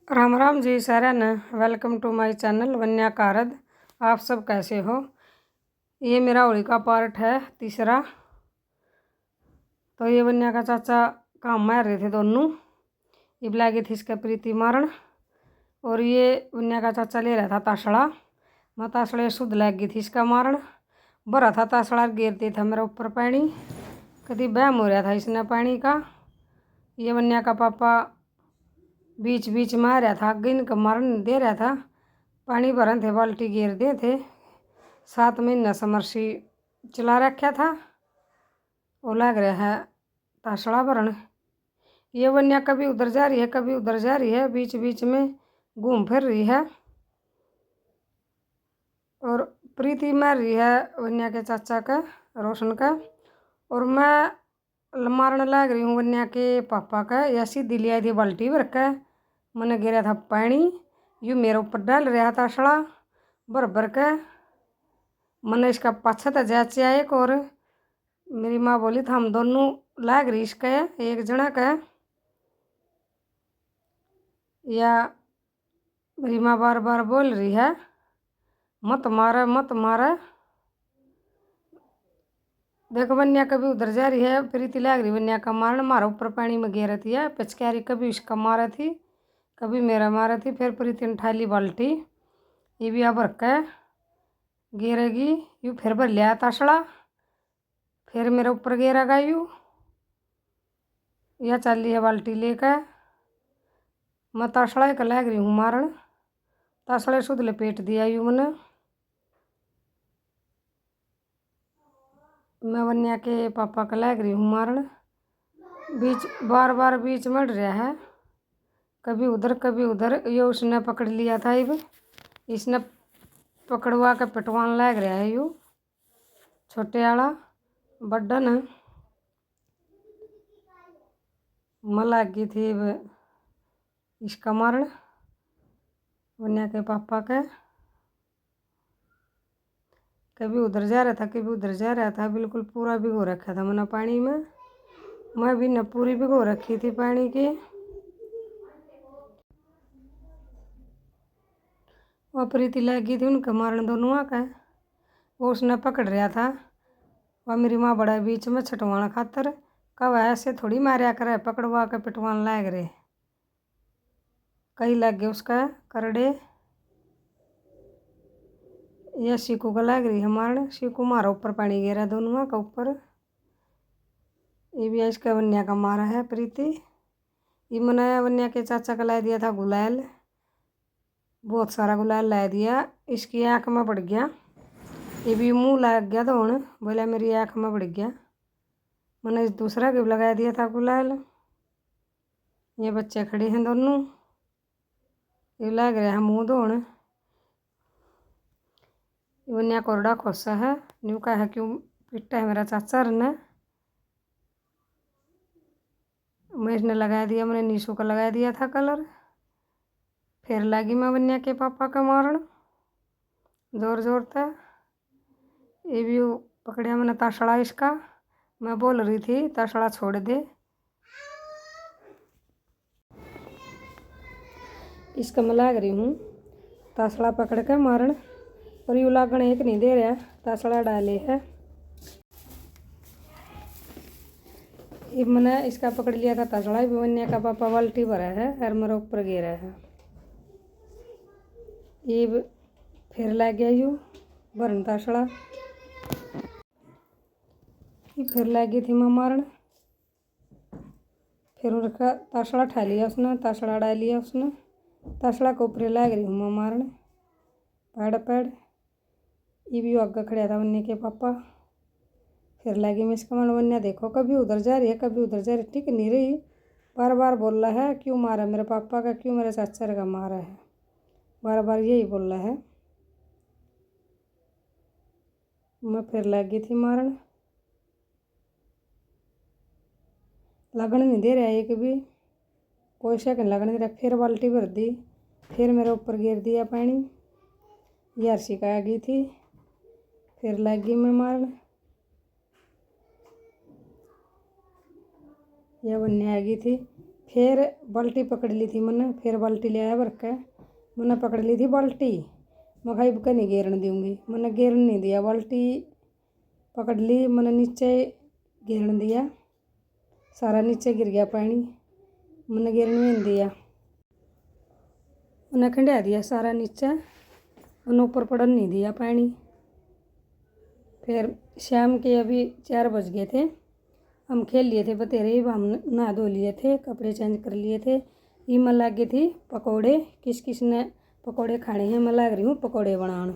राम राम जी सारा न welcome to my channel वन्या कारद। आप सब कैसे हो। ये मेरा होली का पार्ट है तीसरा। तो ये वन्या का चाचा काम मार रहे थे दोनों। ये लागी थी इसका प्रीति मारण और ये वन्या का चाचा ले रहा था ताशड़ा। मैं ताशड़े शुद्ध लग गई थी इसका मारण। भरा था ताशड़ा गिरती था मेरे ऊपर पानी। कभी बहम हो रहा था इसने पानी का। ये वन्या का पापा बीच बीच में आ रहा था, आगे इनका मारन दे रहा था। पानी भरन थे, बाल्टी घेर दे थे। 7 महीना समरसी चला रखा था। वो लग रहा है ताशड़ा भरन। ये वन्या कभी उधर जा रही है कभी उधर जा रही है, बीच बीच में घूम फिर रही है और प्रीति मार रही है वन्या के चाचा का, रोशन का। और मैं मारने लग रही हूँ वन्या के पापा का। या सीधी लिया थी बाल्टी भर के, मैंने गिरा था पानी। यूँ मेरे ऊपर डाल रहा था ताशड़ा भर भर के। मैंने इसका पाछा था जाचा एक और मेरी माँ बोली था हम दोनों लाग रही इसका एक जना का। या मेरी माँ बार बार बोल रही है मत मारे मत मारे। देखो वन्या कभी उधर जा रही है, प्रीति लाग रही वन्या का मारन। मारा ऊपर पानी में गिर रही है पिचकारी, कभी उसका मारा थी कभी मेरा मारा थी। फिर प्रीति ने ठाली बाल्टी, ये भी अब रखा है गिरेगी। यूँ फिर भर लिया ताशड़ा, फिर मेरे ऊपर गिरेगा यूँ। यह चल रही है बाल्टी लेकर। मैं ताशड़ा एक लाग रही हूँ मारन। ताशड़े शुद्ध लपेट दिया यूँ मैंने। मैं वन्या के पापा का लाग रही हूँ मारन। बीच बार बार बीच मड़ रहा है, कभी उधर कभी उधर। ये उसने पकड़ लिया था, अब इसने पकड़वा के पिटवान लग रहा है यू छोटे वाला बड्डा न। मैं लग गई थी इसका मारण वन्या के पापा का। कभी उधर जा रहा था कभी उधर जा रहा था। बिल्कुल पूरा भिगो रखा था मैंने पानी में। मैं भी न पूरी भिगो रखी थी पानी की। वो प्रीति लग गई थी उनका मारण दोनों का। वो उसने पकड़ रहा था, वह मेरी माँ बड़ा बीच में छटवाना खातर। कब ऐसे थोड़ी मारा करे, पकड़वा के पिटवान लाग रहे। कई लग गए उसका करड़े। यह सीकू का लग रही है मारन। सीकू मारा ऊपर पानी गिरा दोनों का ऊपर। ये भी इसका वन्या का मारा है प्रीति। ये मैंने वन्या के चाचा का ला दिया था गुलाल, बहुत सारा गुलाल ला दिया। इसकी आँख में पड़ गया, ये भी मुँह लग गया धोन, बोला मेरी आँख में पड़ गया। मैंने दूसरा गिफ्ट लगा दिया था गुलाल। ये बच्चे खड़े हैं दोनों, ये लग रहा है मुँह धोन। वन्या कोरडा खोसा है, न्यू का है क्यों पिट्टा है मेरा चाचा ने। मैं इसने लगा दिया, मैंने नीशू का लगा दिया था कलर। फिर लगी मैं वन्या के पापा का मारन जोर जोर था। ये भी पकड़िया मैंने ताशड़ा इसका। मैं बोल रही थी ताशड़ा छोड़ दे। इसका मैं लाग रही हूँ ताशड़ा पकड़ के मारन, और यू लागण एक नहीं दे रहा, ताशड़ा डाले है। ये मैंने इसका पकड़ लिया था ताशड़ा, भी वन्या का पापा बाल्टी भरा है और मेरे ऊपर गिरा है। ये फिर लग गया यू भरन ताशड़ा। ये फिर लग गई थी मैं मारन। फिर उनका ताशड़ा ठा लिया उसने, ताशड़ा डाल लिया उसने। ताशड़ा के ऊपर लग रही हूँ मैं मारन पैड़ पैड़। ये भी आगे खड़ा था वन्या के पापा। फिर लगी मैं इसका मन वन्या देखो कभी उधर जा रही है कभी उधर जा रही, ठीक नहीं रही। बार बार बोल रहा है क्यों मारा मेरे पापा का, क्यों मेरे चाचा का मारा है, बार बार यही बोल रहा है। मैं फिर लगी थी मारन, लगन नहीं दे रहा एक भी, कोई सेकंड लगन नहीं दे रहा। फिर बाल्टी भर दी, फिर मेरे ऊपर गिर दिया पानी। यार सिका गई थी, फिर लगी मैं मारन। यह वन्या आ गई थी, फिर बाल्टी पकड़ ली थी मैंने, फिर बाल्टी ले आया भर के। मैंने पकड़ ली थी बाल्टी, मैं भाई का नहीं घेरन दूंगी। मैंने घेरन नहीं दिया, बाल्टी पकड़ ली मैंने, नीचे घेरन दिया, सारा नीचे गिर गया पानी। मैंने घेरन नहीं दिया, मैंने खंडा दिया सारा नीचे, मैंने ऊपर पड़न नहीं दिया पानी। फिर शाम के अभी 4 बज गए थे, हम खेल लिए थे बतेरे, हम नहा धो लिए थे, कपड़े चेंज कर लिए थे। ये मैं लाग गई थी पकौड़े, किस किस ने पकौड़े खाने हैं, मैं लाग रही हूँ पकौड़े बनाने।